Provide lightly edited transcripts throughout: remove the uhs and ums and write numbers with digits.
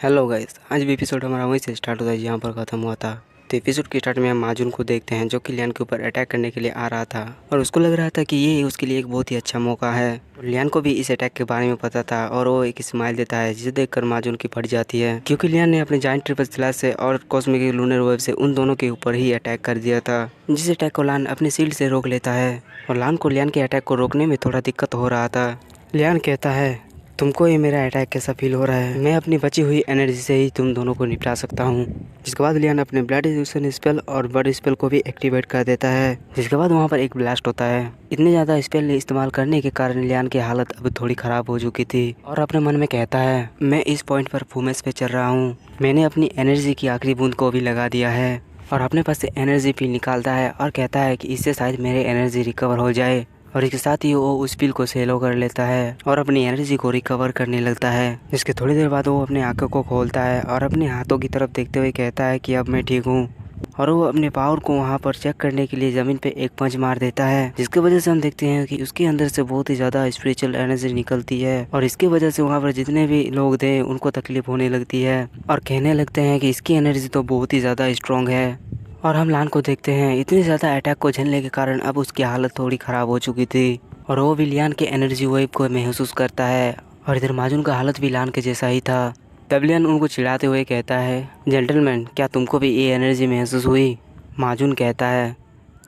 Hello guys, आज भी episode हमारा वहीं से स्टार्ट होता है जहाँ पर ख़त्म हुआ था। तो एपिसोड के स्टार्ट में हम माजुन को देखते हैं जो कि लियान के ऊपर अटैक करने के लिए आ रहा था और उसको लग रहा था कि ये उसके लिए एक बहुत ही अच्छा मौका है। लियान को भी इस अटैक के बारे में पता था और वो एक स्माइल देता है जिसे देखकर माजुन की फट जाती है, क्योंकि लियान ने अपने जायंट ट्रिपल स्लैश से और कॉस्मिक लूनर वेव से उन दोनों के ऊपर ही अटैक कर दिया था, जिस अटैक को लान अपने शील्ड से रोक लेता है। और लान को लियान के अटैक को रोकने में थोड़ा दिक्कत हो रहा था। लियान कहता है, तुमको ये मेरा अटैक कैसा फील हो रहा है? मैं अपनी बची हुई एनर्जी से ही तुम दोनों को निपटा सकता हूँ। जिसके बाद लियान अपने ब्लड रिड्यूसन स्पेल और बर्ड स्पेल को भी एक्टिवेट कर देता है, जिसके बाद वहाँ पर एक ब्लास्ट होता है। इतने ज़्यादा स्पेल इस्तेमाल करने के कारण लियान की हालत अब थोड़ी ख़राब हो चुकी थी और अपने मन में कहता है, मैं इस पॉइंट पर फूमेस पे चल रहा हूँ। मैंने अपनी एनर्जी की आखिरी बूंद को भी लगा दिया है और अपने पास से एनर्जी पिल निकालता है और कहता है कि इससे शायद मेरी एनर्जी रिकवर हो जाए। और इसके साथ ही वो उस पिल को सेलो कर लेता है और अपनी एनर्जी को रिकवर करने लगता है। जिसके थोड़ी देर बाद वो अपने आंखों को खोलता है और अपने हाथों की तरफ देखते हुए कहता है कि अब मैं ठीक हूँ। और वो अपने पावर को वहाँ पर चेक करने के लिए ज़मीन पे एक पंच मार देता है, जिसकी वजह से हम देखते हैं कि उसके अंदर से बहुत ही ज़्यादा स्पिरिचुअल एनर्जी निकलती है और इसकी वजह से वहाँ पर जितने भी लोग थे उनको तकलीफ होने लगती है और कहने लगते हैं कि इसकी एनर्जी तो बहुत ही ज़्यादा स्ट्रॉन्ग है। और हम लान को देखते हैं, इतने ज़्यादा अटैक को झेलने के कारण अब उसकी हालत थोड़ी ख़राब हो चुकी थी और वो भी लियान के एनर्जी वेव को महसूस करता है। और इधर माजुन का हालत भी लान के जैसा ही था। तब लियान उनको चिढ़ाते हुए कहता है, जेंटलमैन, क्या तुमको भी ये एनर्जी महसूस हुई? माजुन कहता है,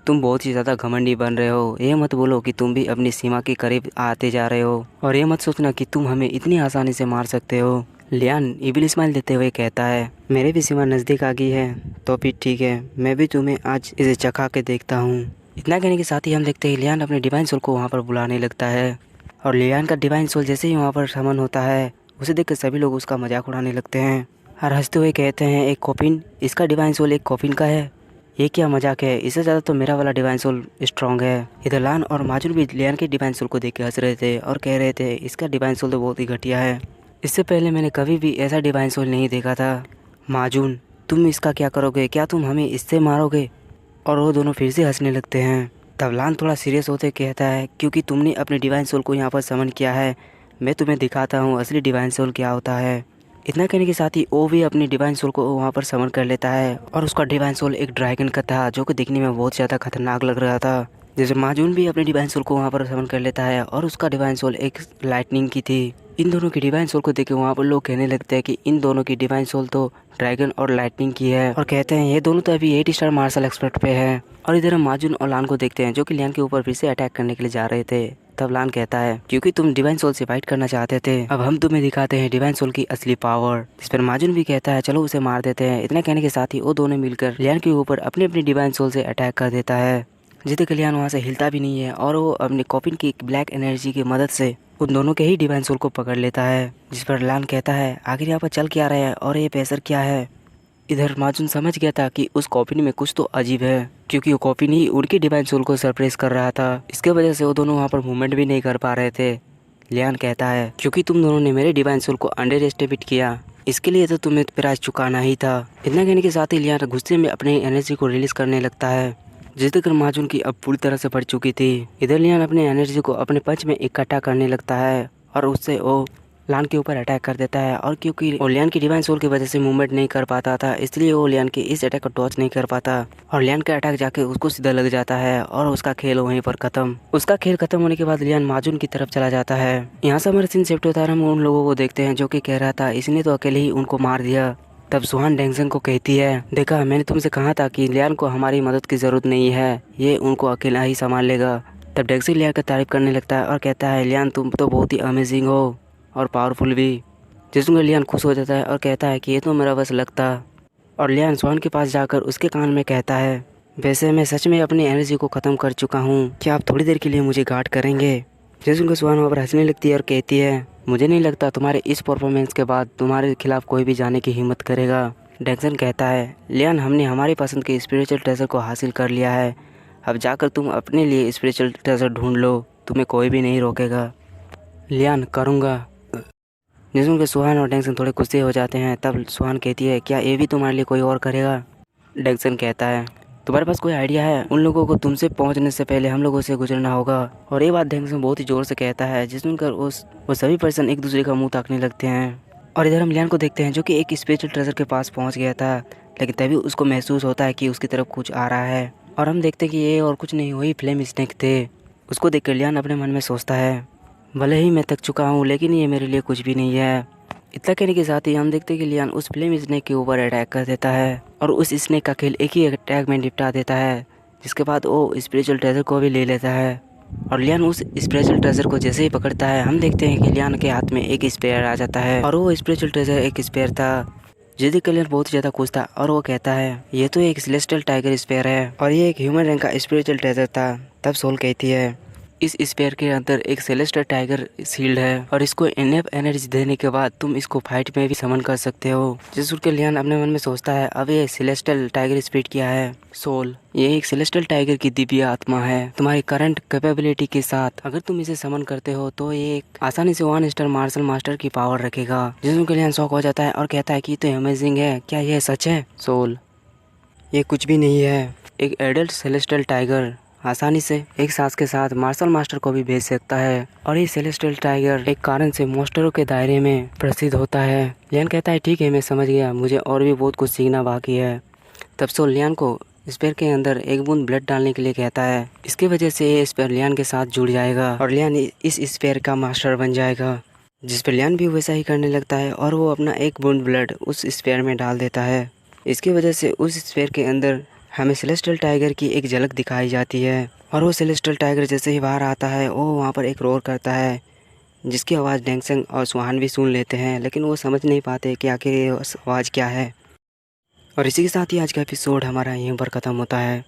तुम बहुत ही ज़्यादा घमंडी बन रहे हो। ये मत बोलो कि तुम भी अपनी सीमा के करीब आते जा रहे हो और ये मत सोचना कि तुम हमें इतनी आसानी से मार सकते हो। लियान इविल स्माइल देते हुए कहता है, मेरे भी सीमा नज़दीक आ गई है तो फिर ठीक है, मैं भी तुम्हें आज इसे चखा के देखता हूँ। इतना कहने के साथ ही हम देखते हैं लियान अपने डिवाइन सोल को वहाँ पर बुलाने लगता है और लियान का डिवाइन सोल जैसे ही वहाँ पर समन होता है उसे देखकर सभी लोग उसका मजाक उड़ाने लगते हैं और हंसते हुए कहते हैं, एक कॉफिन, इसका डिवाइन सोल एक कॉफिन का है? ये क्या मजाक है? इससे ज़्यादा तो मेरा वाला डिवाइन सोल स्ट्रॉन्ग है। इधर लान और माजुन भी लियान के डिवाइन सोल को देख के हंस रहे थे और कह रहे थे, इसका डिवाइन सोल तो बहुत ही घटिया है। इससे पहले मैंने कभी भी ऐसा डिवाइन सोल नहीं देखा था। माजुन, तुम इसका क्या करोगे? क्या तुम हमें इससे मारोगे? और वो दोनों फिर से हंसने लगते हैं। तब लान थोड़ा सीरियस होते कहता है, क्योंकि तुमने अपने डिवाइन सोल को यहाँ पर समन किया है, मैं तुम्हें दिखाता हूँ असली डिवाइन सोल क्या होता है। इतना कहने के साथ ही वो भी अपनी डिवाइन सोल को वहाँ पर समन कर लेता है और उसका डिवाइन सोल एक ड्रैगन का था जो कि दिखने में बहुत ज़्यादा खतरनाक लग रहा था। जैसे माजून भी अपने डिवाइन सोल को वहाँ पर समन कर लेता है और उसका डिवाइन सोल एक लाइटनिंग की थी। इन दोनों की डिवाइन सोल को देख के वहाँ पर लोग कहने लगते हैं कि इन दोनों की डिवाइन सोल तो ड्रैगन और लाइटनिंग की है और कहते हैं ये दोनों तो अभी 8 स्टार मार्शल एक्सपर्ट पे है। और इधर हम माजुन और लान को देखते हैं जो कि लियान के ऊपर फिर से अटैक करने के लिए जा रहे थे। तब लान कहता है, क्योंकि तुम डिवाइन सोल से फाइट करना चाहते थे, अब हम तुम्हें दिखाते हैं डिवाइन सोल की असली पावर। इस पर माजुन भी कहता है, चलो उसे मार देते हैं। इतना कहने के साथ ही वो दोनों मिलकर लियान के ऊपर अपनी अपनी डिवाइन सोल से अटैक कर देता है, जिससे कि लियान वहाँ से हिलता भी नहीं है और वो अपने कॉपिन की ब्लैक एनर्जी की मदद से उन दोनों के ही डिवाइन सोल को पकड़ लेता है। जिस पर लान कहता है, आखिर यहाँ पर चल क्या रहा है और ये प्रेशर क्या है? इधर माजुन समझ गया था कि उस कॉपिन में कुछ तो अजीब है, क्योंकि वो कॉपिन ही उनके डिवाइन सोल को सरप्राइज कर रहा था। इसके वजह से वो दोनों वहाँ पर मूवमेंट भी नहीं कर पा रहे थे। लियान कहता है, क्योंकि तुम दोनों ने मेरे डिवाइन सोल को अंडर एस्टिमेट किया, इसके लिए तो तुम्हें प्राइस चुकाना ही था। इतना कहने के साथ ही लियान गुस्से में अपनी एनर्जी को रिलीज करने लगता है, जिससे कर माजुन की अब पूरी तरह से फट चुकी थी। इधर लियान अपने एनर्जी को अपने पंच में इकट्ठा करने लगता है और उससे वो लान के ऊपर अटैक कर देता है। और क्योंकि वो लियान की डिवाइन सोल की वजह से मूवमेंट नहीं कर पाता था, इसलिए वो लियान के इस अटैक को डॉच नहीं कर पाता और लियान का अटैक जाके उसको सीधा लग जाता है और उसका खेल वहीं पर खत्म। उसका खेल खत्म होने के बाद लियान माजुन की तरफ चला जाता है। यहाँ से हमारा सीन शिफ्ट होता है, हम उन लोगों को देखते हैं जो कि कह रहा था इसने तो अकेले ही उनको मार दिया। तब सुहान डेंगसन को कहती है, देखा, मैंने तुमसे कहा था कि लियान को हमारी मदद की ज़रूरत नहीं है, ये उनको अकेला ही संभाल लेगा। तब डेंगसन लियान का तारीफ करने लगता है और कहता है, लियान तुम तो बहुत ही अमेजिंग हो और पावरफुल भी। जिसमें लियान खुश हो जाता है और कहता है कि ये तो मेरा बस लक था। और लियान सुहान के पास जाकर उसके कान में कहता है, वैसे मैं सच में अपनी एनर्जी को ख़त्म कर चुका हूँ, क्या आप थोड़ी देर के लिए मुझे गार्ड करेंगे? जिसको सुहान वहाँ पर हंसने लगती है और कहती है, मुझे नहीं लगता तुम्हारे इस परफॉर्मेंस के बाद तुम्हारे खिलाफ कोई भी जाने की हिम्मत करेगा। डेक्सन कहता है, लियान हमने हमारी पसंद के स्पिरिचुअल ट्रेजर को हासिल कर लिया है, अब जाकर तुम अपने लिए स्पिरिचुअल ट्रेजर ढूंढ लो, तुम्हें कोई भी नहीं रोकेगा। लियान, करूँगा। जिसमें के सुहान और डेक्सन थोड़े गुस्से हो जाते हैं। तब सुहान कहती है, क्या ये भी तुम्हारे लिए कोई और करेगा? डेक्सन कहता है, तुम्हारे पास कोई आइडिया है? उन लोगों को तुमसे पहुंचने से पहले हम लोगों से गुजरना होगा। और ये बात डेक्सन बहुत ही ज़ोर से कहता है, जिसमें कर वो सभी पर्सन एक दूसरे का मुंह ताकने लगते हैं। और इधर हम लियान को देखते हैं जो कि एक स्पेशल ट्रेजर के पास पहुंच गया था, लेकिन तभी उसको महसूस होता है कि उसकी तरफ कुछ आ रहा है। और हम देखते हैं कि ये और कुछ नहीं, वही फ्लेम स्नेक थे। उसको देखकर लियान अपने मन में सोचता है, भले ही मैं थक चुका हूँ लेकिन ये मेरे लिए कुछ भी नहीं है। इतना कहने के साथ ही हम देखते हैं कि लियान उस फ्लेम स्नेक के ऊपर अटैक कर देता है और उस स्नेक का खेल एक ही अटैक में निपटा देता है, जिसके बाद वो स्पिरिचुअल ट्रेजर को भी ले लेता है। और लियान उस स्पिरिचुअल ट्रेजर को जैसे ही पकड़ता है, हम देखते हैं कि लियान के हाथ में एक स्पेयर आ जाता है और वो स्पिरिचुअल ट्रेजर एक स्पेयर था। जिसे लियान बहुत ज़्यादा खुश था और वो कहता है ये तो एक सेलेस्टियल टाइगर स्पेयर है और ये एक ह्यूमन रैंक का स्पिरिचुअल ट्रेजर था। तब सोल कहती है इस स्पेयर के अंदर एक सेलेस्टियल टाइगर शील्ड है और इसको इनफ एनर्जी देने के बाद तुम इसको फाइट में भी समन कर सकते हो। जिसे सुन के लियान अपने मन में सोचता है अब ये सेलेस्टियल टाइगर स्पिरिट क्या है। सोल, ये एक सेलेस्टियल टाइगर की दिव्य आत्मा है। तुम्हारी करंट कैपेबिलिटी के साथ अगर तुम इसे समन करते हो तो ये एक आसानी से 1 स्टार मार्शल मास्टर की पावर रखेगा। जिसे सुन के लियान शॉक हो जाता है और कहता है कि तो अमेजिंग है, क्या यह सच है? सोल, ये कुछ भी नहीं है। एक एडल्ट सेलेस्टियल टाइगर आसानी से एक सांस के साथ मार्शल मास्टर को भी भेज सकता है और ये सेलेस्टियल टाइगर एक कारण से मॉन्स्टरों के दायरे में प्रसिद्ध होता है। लियान कहता है ठीक है, मैं समझ गया, मुझे और भी बहुत कुछ सीखना बाकी है। तब सोल लियान को स्पेयर के अंदर एक बूंद ब्लड डालने के लिए कहता है। इसकी वजह से ये स्पेयर लियान के साथ जुड़ जाएगा और लियान इस स्पेयर का मास्टर बन जाएगा। जिस पर लियान भी वैसा ही करने लगता है और वो अपना एक बूंद ब्लड उस स्पेयर में डाल देता है। इसकी वजह से उस स्पेयर के अंदर हमें सेलेस्टियल टाइगर की एक झलक दिखाई जाती है और वो सेलेस्टियल टाइगर जैसे ही बाहर आता है वो वहाँ पर एक रोर करता है, जिसकी आवाज़ डैंगसेंग और सुहान भी सुन लेते हैं, लेकिन वो समझ नहीं पाते कि आखिर ये आवाज़ क्या है। और इसी के साथ ही आज का एपिसोड हमारा यहीं पर ख़त्म होता है।